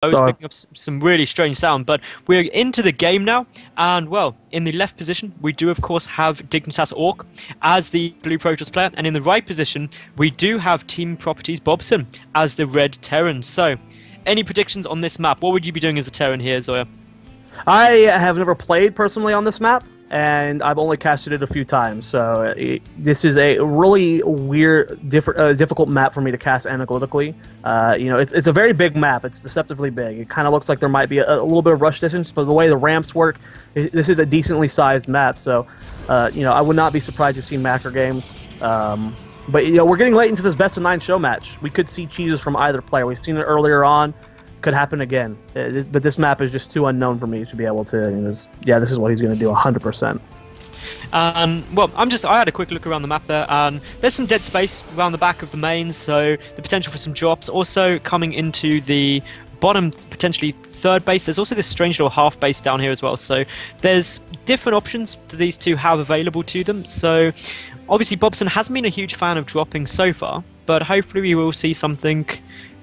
I was picking up some really strange sound, but we're into the game now, and well, in the left position, we do of course have Dignitas Ourk as the blue Protoss player, and in the right position, we do have Team Properties Bobson as the red Terran. So, any predictions on this map? What would you be doing as a Terran here, Zoya? I have never played personally on this map, and I've only casted it a few times, so this is a really weird, difficult map for me to cast analytically. It's a very big map. It's deceptively big. It kind of looks like there might be a little bit of rush distance, but the way the ramps work, this is a decently sized map, so I would not be surprised to see macro games. But we're getting late into this best of 9 show match. We could see cheeses from either player. We've seen it earlier on. Could happen again, but this map is just too unknown for me to be able to. This is what he's going to do 100%. Well, I had a quick look around the map there, and there's some dead space around the back of the mains, so the potential for some drops. Also coming into the bottom, potentially third base, there's also this strange little half base down here as well. So there's different options that these two have available to them. So obviously Bobson hasn't been a huge fan of dropping so far, but hopefully we will see something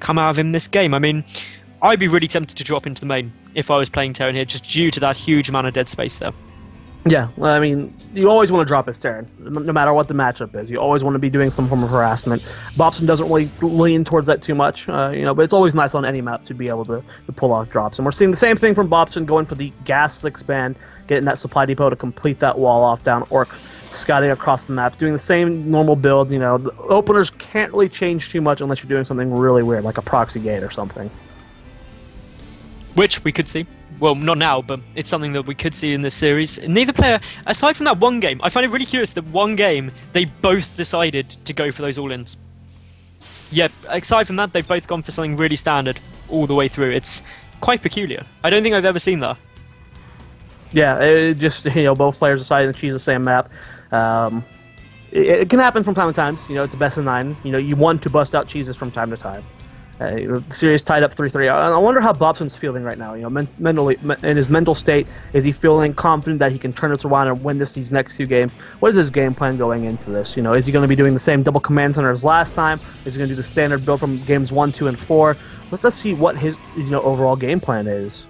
come out of him this game. I mean, I'd be really tempted to drop into the main if I was playing Terran here, just due to that huge amount of dead space there. Yeah, well, I mean, you always want to drop as Terran, no matter what the matchup is. You always want to be doing some form of harassment. Bobson doesn't really lean towards that too much, but it's always nice on any map to be able to pull off drops. And we're seeing the same thing from Bobson, going for the gas expand, getting that supply depot to complete that wall off down Ourk, scouting across the map, doing the same normal build. The openers can't really change too much unless you're doing something really weird, like a proxy gate or something. Which we could see. Well, not now, but it's something that we could see in this series. Neither player, aside from that one game, I find it really curious that one game, they both decided to go for those all-ins. Yeah, aside from that, they've both gone for something really standard all the way through. It's quite peculiar. I don't think I've ever seen that. Yeah, it just, both players decided to choose the same map. It can happen from time to time. It's a best of 9. You want to bust out cheeses from time to time. The series tied up 3-3. I wonder how Bobson's feeling right now. Mentally, in his mental state, is he feeling confident that he can turn this around and win these next 2 games? What is his game plan going into this? Is he going to be doing the same double command center as last time? Is he going to do the standard build from games 1, 2, and 4? Let's see what his overall game plan is.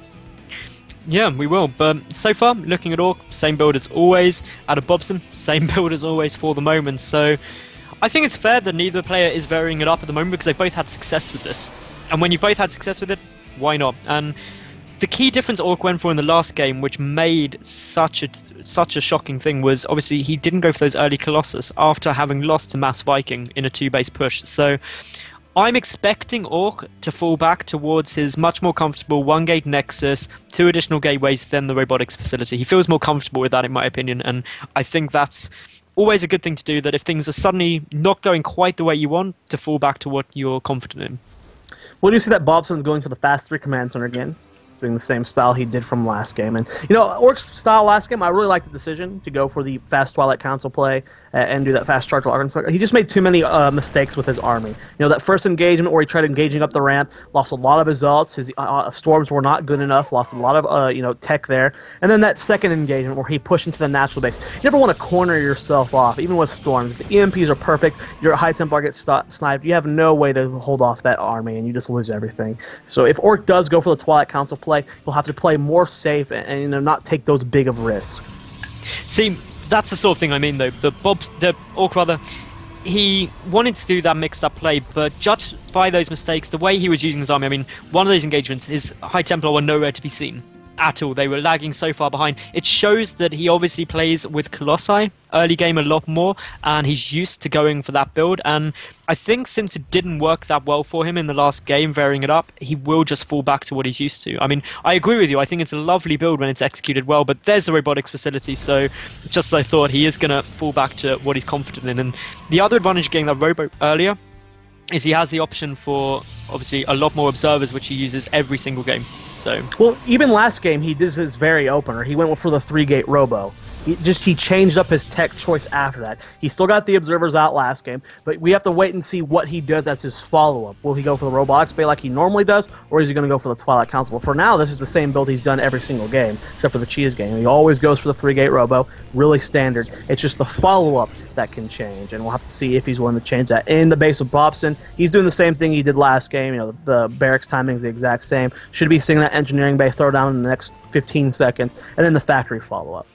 Yeah, we will. But so far, looking at Ourk, same build as always. Out of Bobson, same build as always for the moment. So I think it's fair that neither player is varying it up at the moment because they've both had success with this. And when you both had success with it, why not? And the key difference Ourk went for in the last game, which made such a shocking thing, was obviously he didn't go for those early Colossus after having lost to Mass Viking in a 2-base push. So I'm expecting Ourk to fall back towards his much more comfortable 1-gate Nexus, 2 additional gateways, then the robotics facility. He feels more comfortable with that, in my opinion, and I think that's always a good thing to do, that if things are suddenly not going quite the way you want, to fall back to what you're confident in. Well, do you see that Bobson's going for the fast 3 command center again? Doing the same style he did from last game. And, Ourk's style last game, I really liked the decision to go for the fast Twilight Council play and do that fast charge. He just made too many mistakes with his army. That first engagement where he tried engaging up the ramp, lost a lot of his ults. His storms were not good enough, lost a lot of tech there. And then that second engagement where he pushed into the natural base. You never want to corner yourself off, even with storms. If the EMPs are perfect, your high Templar gets sniped, you have no way to hold off that army, and you just lose everything. So if Ourk does go for the Twilight Council play, you'll have to play more safe and not take those big of risks. See, that's the sort of thing I mean, though. The Ourk rather, he wanted to do that mixed-up play, but judged by those mistakes, the way he was using his army, I mean, one of those engagements, his High Templar were nowhere to be seen at all. They were lagging so far behind. It shows that he obviously plays with Colossi early game a lot more, and he's used to going for that build. And I think since it didn't work that well for him in the last game, varying it up, he will just fall back to what he's used to. I mean, I agree with you. I think it's a lovely build when it's executed well, but there's the robotics facility, so just as I thought, he is going to fall back to what he's confident in. And the other advantage of getting that robo earlier is he has the option for, obviously, a lot more observers, which he uses every single game. So, well, even last game, he did his very opener. He went for the 3-gate robo. He changed up his tech choice after that. He still got the observers out last game, but we have to wait and see what he does as his follow-up. Will he go for the robotics bay like he normally does, or is he going to go for the Twilight Council? But for now, this is the same build he's done every single game, except for the Cheese game. He always goes for the 3-gate robo, really standard. It's just the follow-up that can change, and we'll have to see if he's willing to change that. In the base of Bobson, he's doing the same thing he did last game. You know, the barracks timing is the exact same. Should be seeing that engineering bay throw down in the next 15 seconds, and then the factory follow-up.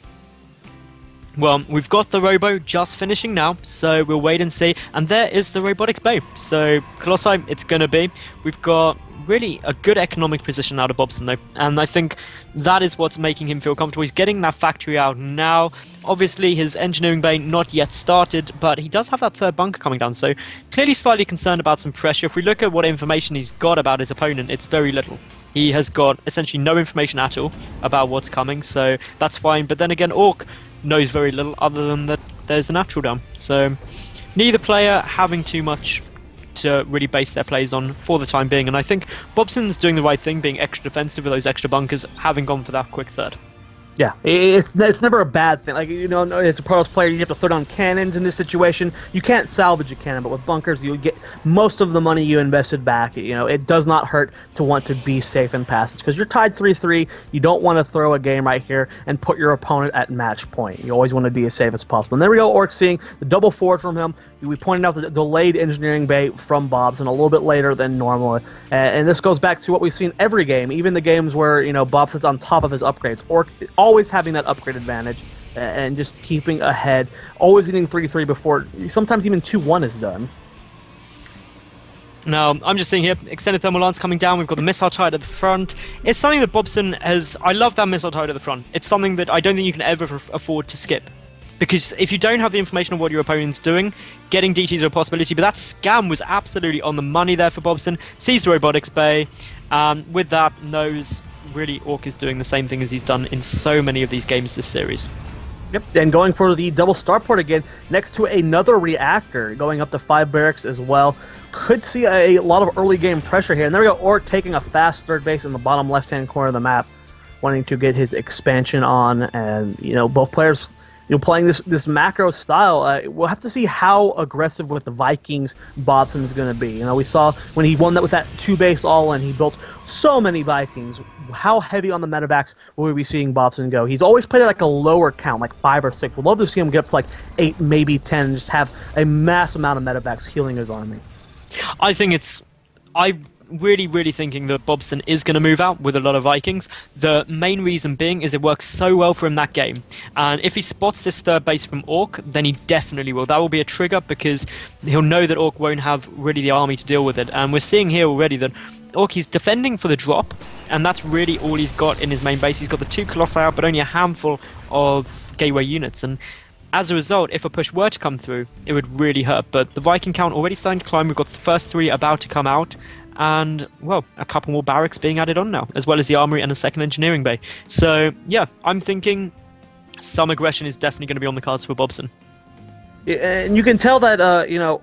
Well, we've got the robo just finishing now, so we'll wait and see. And there is the robotics bay. So, Colossi, it's going to be. We've got really a good economic position out of Bobson, though. And I think that is what's making him feel comfortable. He's getting that factory out now. Obviously, his engineering bay not yet started, but he does have that third bunker coming down. So, clearly slightly concerned about some pressure. If we look at what information he's got about his opponent, it's very little. He has got essentially no information at all about what's coming, so that's fine. But then again, Ourk knows very little other than that there's the natural down. So neither player having too much to really base their plays on for the time being, and I think Bobson's doing the right thing, being extra defensive with those extra bunkers, having gone for that quick third. Yeah, it's never a bad thing. Like, you know, as a Protoss player, you have to throw down cannons in this situation. You can't salvage a cannon, but with bunkers, you get most of the money you invested back. You know, it does not hurt to want to be safe in passes, because you're tied 3-3. You don't want to throw a game right here and put your opponent at match point. You always want to be as safe as possible. And there we go, Ourk seeing the double forward from him. We pointed out the delayed engineering bay from Bobson a little bit later than normal. And this goes back to what we've seen every game, even the games where, you know, Bobson's on top of his upgrades. Ourk always having that upgrade advantage and just keeping ahead, always getting 3-3 before sometimes even 2-1 is done. Now, I'm just seeing here, extended thermal lance coming down, we've got the missile turret at the front. It's something that Bobson has... I love that missile turret at the front. It's something that I don't think you can ever afford to skip. Because if you don't have the information on what your opponent's doing, getting DTs are a possibility, but that scam was absolutely on the money there for Bobson. Sees the robotics bay, with that, knows really Ourk is doing the same thing as he's done in so many of these games this series. Yep, and going for the double starport again, next to another reactor, going up to 5 barracks as well. Could see a lot of early game pressure here. And there we go, Ourk taking a fast third base in the bottom left-hand corner of the map, wanting to get his expansion on, and, you know, both players... You know, playing this macro style, we'll have to see how aggressive with the Vikings Bobson's going to be. You know, we saw when he won that with that 2-base all-in, he built so many Vikings. How heavy on the medevacs will we be seeing Bobson go? He's always played at like a lower count, like 5 or 6. We'd love to see him get up to like 8, maybe 10, and just have a mass amount of medevacs healing his army. I think it's... really thinking that Bobson is going to move out with a lot of Vikings. The main reason being is it works so well for him that game. And if he spots this third base from Ourk, then he definitely will. That will be a trigger because he'll know that Ourk won't have really the army to deal with it. And we're seeing here already that Ourk, he's defending for the drop, and that's really all he's got in his main base. He's got the 2 Colossi out, but only a handful of gateway units. And as a result, if a push were to come through, it would really hurt. But the Viking count already starting to climb. We've got the first 3 about to come out. And, well, a couple more barracks being added on now, as well as the armory and a second engineering bay. So, yeah, I'm thinking some aggression is definitely going to be on the cards for Bobson. Yeah, and you can tell that, you know,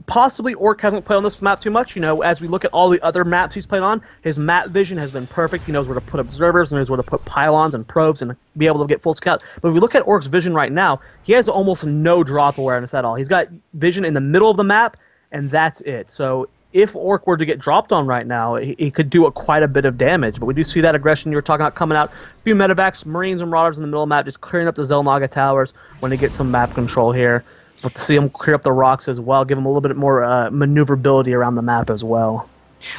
possibly Ourk hasn't played on this map too much. You know, as we look at all the other maps he's played on, his map vision has been perfect. He knows where to put observers, and knows where to put pylons and probes and be able to get full scout. But if we look at Ourk's vision right now, he has almost no drop awareness at all. He's got vision in the middle of the map, and that's it. So if Ourk were to get dropped on right now, he could do quite a bit of damage. But we do see that aggression you were talking about coming out. A few medevacs, Marines and Marauders in the middle of the map, just clearing up the Zelnaga towers when he gets some map control here. But to see him clear up the rocks as well, give him a little bit more maneuverability around the map as well.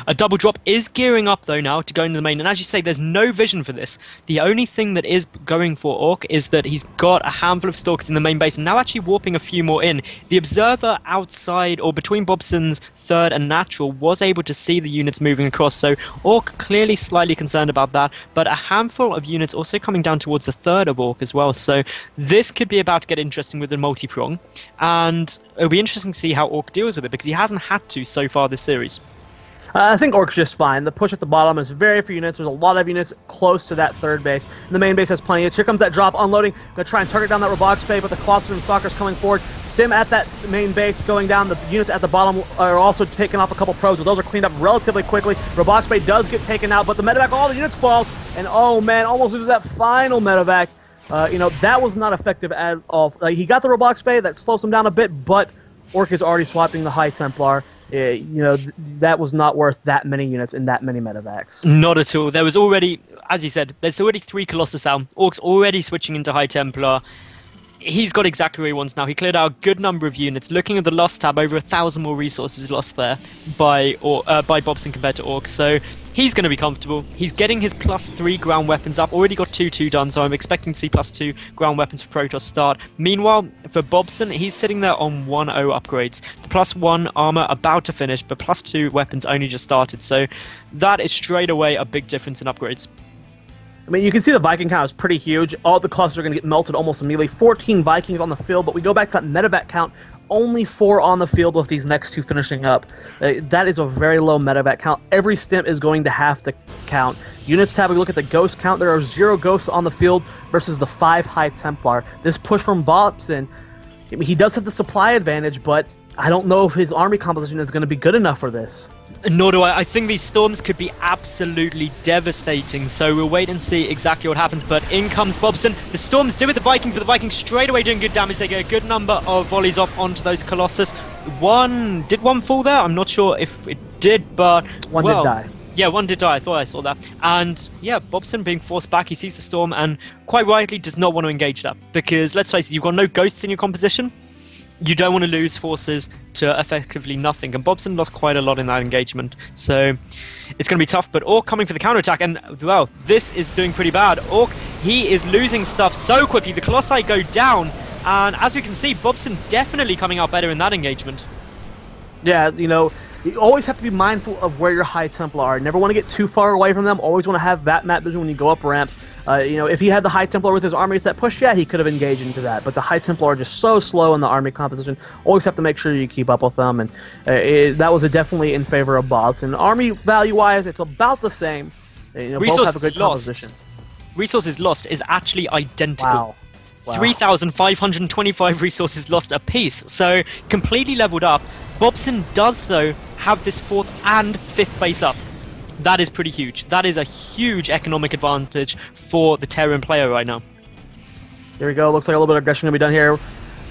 A double drop is gearing up, though, now to go into the main. And as you say, there's no vision for this. The only thing that is going for Ourk is that he's got a handful of stalkers in the main base, and now actually warping a few more in. The observer outside, or between Bobson's third and natural, was able to see the units moving across. So Ourk clearly slightly concerned about that. But a handful of units also coming down towards the third of Ourk as well. So this could be about to get interesting with the multi-prong. And it'll be interesting to see how Ourk deals with it, because he hasn't had to so far this series. I think Ourk's just fine. The push at the bottom is very few units. There's a lot of units close to that third base. And the main base has plenty of units. Here comes that drop, unloading. Going to try and target down that robotics bay, but the Colossus and Stalkers coming forward. Stim at that main base, going down. The units at the bottom are also taking off a couple probes, but those are cleaned up relatively quickly. Robotics bay does get taken out, but the medevac, all the units falls. And oh man, almost loses that final medevac. That was not effective at all. He got the Roblox Bay, that slows him down a bit, but Ourk is already swapping the High Templar. That was not worth that many units in that many medevacs. Not at all. There was already, as you said, there's already 3 Colossus out. Ourk's already switching into High Templar. He's got exactly where he wants now. He cleared out a good number of units. Looking at the loss tab, over 1,000 more resources lost there by Bobson compared to Ourk. So he's going to be comfortable. He's getting his +3 ground weapons up. Already got 2-2 done, so I'm expecting to see +2 ground weapons for Protoss start. Meanwhile, for Bobson, he's sitting there on 1-0 upgrades. The +1 armor about to finish, but +2 weapons only just started. So that is straight away a big difference in upgrades. I mean, you can see the Viking count is pretty huge. All the clusters are going to get melted almost immediately. 14 Vikings on the field, but we go back to that medevac count. Only 4 on the field with these next 2 finishing up. That is a very low medevac count. Every stim is going to have to count. Units tab, we look at the ghost count. There are 0 ghosts on the field versus the 5 High Templar. This push from Bobson, he does have the supply advantage, but I don't know if his army composition is going to be good enough for this. Nor do I. I think these storms could be absolutely devastating, so we'll wait and see exactly what happens. But in comes Bobson. The storms do with the Vikings, but the Vikings straight away doing good damage. They get a good number of volleys off onto those Colossus. Did one fall there? I'm not sure if it did, but One did die. Yeah, one did die. I thought I saw that. And yeah, Bobson being forced back. He sees the storm and quite rightly does not want to engage that, because let's face it, you've got no ghosts in your composition. You don't want to lose forces to effectively nothing, and Bobson lost quite a lot in that engagement, so it's going to be tough. But Ourk coming for the counterattack, and well, this is doing pretty bad. Ourk, he is losing stuff so quickly. The Colossi go down, and as we can see, Bobson definitely coming out better in that engagement. Yeah, you always have to be mindful of where your High Templar are. Never want to get too far away from them. Always want to have that map vision when you go up ramps. If he had the High Templar with his army with that push, yeah, he could have engaged into that. But the High Templar are just so slow in the army composition. Always have to make sure you keep up with them. And that was definitely in favor of Bobson. Army value-wise, it's about the same. Both have a good composition. Resources lost is actually identical. Wow. 3,525 resources lost apiece, so completely leveled up. Bobson does, though, have this 4th and 5th base up. That is pretty huge. That is a huge economic advantage for the Terran player right now. Here we go. Looks like a little bit of aggression going to be done here.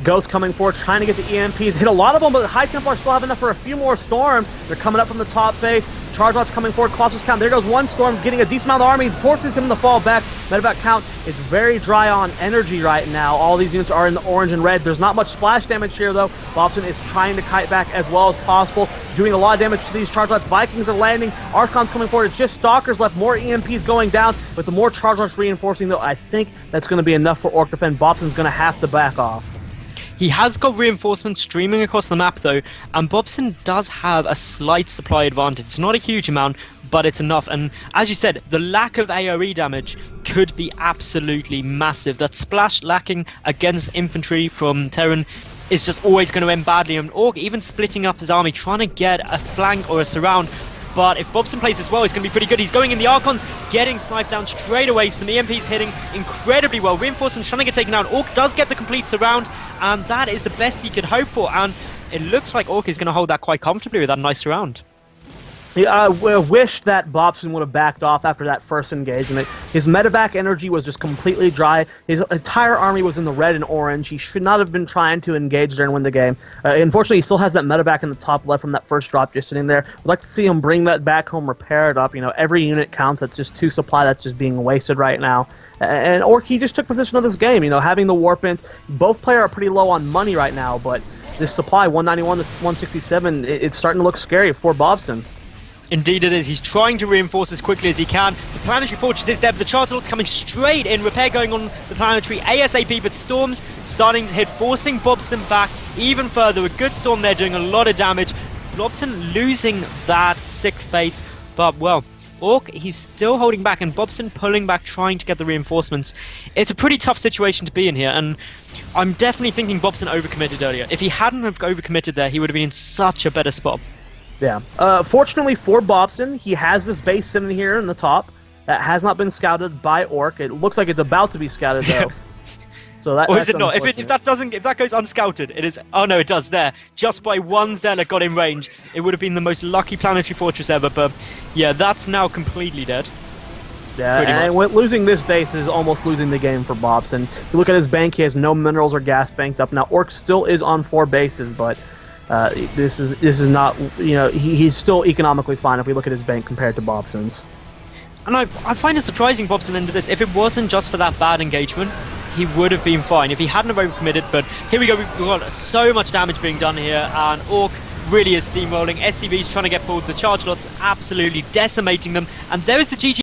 Ghost coming forward, trying to get the EMPs. Hit a lot of them, but the High Templar still have enough for a few more storms. They're coming up from the top base. Charge lots coming forward. Colossus count. There goes one storm, getting a decent amount of army, forces him to fall back. Medevac count is very dry on energy right now. All these units are in the orange and red. There's not much splash damage here, though. Bobson is trying to kite back as well as possible, doing a lot of damage to these charge lots. Vikings are landing. Archon's coming forward. It's just Stalkers left. More EMPs going down. With the more charge lots reinforcing, though, I think that's going to be enough for Ourk to defend. Bobson's going to have to back off. He has got reinforcements streaming across the map, though, and Bobson does have a slight supply advantage. It's not a huge amount, but it's enough. And as you said, the lack of AoE damage could be absolutely massive. That splash lacking against infantry from Terran is just always going to end badly. And Ourk even splitting up his army, trying to get a flank or a surround. But if Bobson plays as well, it's going to be pretty good. He's going in the Archons, getting sniped down straight away. Some EMPs hitting incredibly well. Reinforcements trying to get taken down. Ourk does get the complete surround, and that is the best he could hope for. And it looks like Ourk is going to hold that quite comfortably with that nice surround. Yeah, I wish that Bobson would have backed off after that first engagement. His medevac energy was just completely dry. His entire army was in the red and orange. He should not have been trying to engage there and win the game. Unfortunately, he still has that medevac in the top left from that first drop just sitting there. I'd like to see him bring that back home, repair it up. Every unit counts. That's just 2 supply that's just being wasted right now. And Ourk, he just took possession of this game. Having the warpins. Both players are pretty low on money right now, but this supply, 191 to 167, it's starting to look scary for Bobson. Indeed it is. He's trying to reinforce as quickly as he can. The Planetary Fortress is there, but the Charter Lord's coming straight in. Repair going on the Planetary ASAP, but Storm's starting to hit, forcing Bobson back even further. A good Storm there doing a lot of damage. Bobson losing that 6th base, but well, Ourk, he's still holding back, and Bobson pulling back, trying to get the reinforcements. It's a pretty tough situation to be in here, and I'm definitely thinking Bobson overcommitted earlier. If he hadn't have overcommitted there, he would have been in such a better spot. Yeah. Fortunately for Bobson, he has this base sitting here in the top that has not been scouted by Ourk. It looks like it's about to be scouted, though. So that, or is it not? If that goes unscouted, it is. Oh no, it does there. Just by one Zealot got in range. It would have been the most lucky Planetary Fortress ever. But yeah, that's now completely dead. Yeah, pretty and much. losing this base is almost losing the game for Bobson. If you look at his bank, he has no minerals or gas banked up. Now, Ourk still is on 4 bases, but this is not, he's still economically fine if we look at his bank compared to Bobson's. And I find it surprising Bobson ended this. If it wasn't just for that bad engagement, he would have been fine if he hadn't have overcommitted. But here we go, we've got so much damage being done here, and Ourk really is steamrolling. SCV's trying to get forward. The charge lots absolutely decimating them, and there is the GG.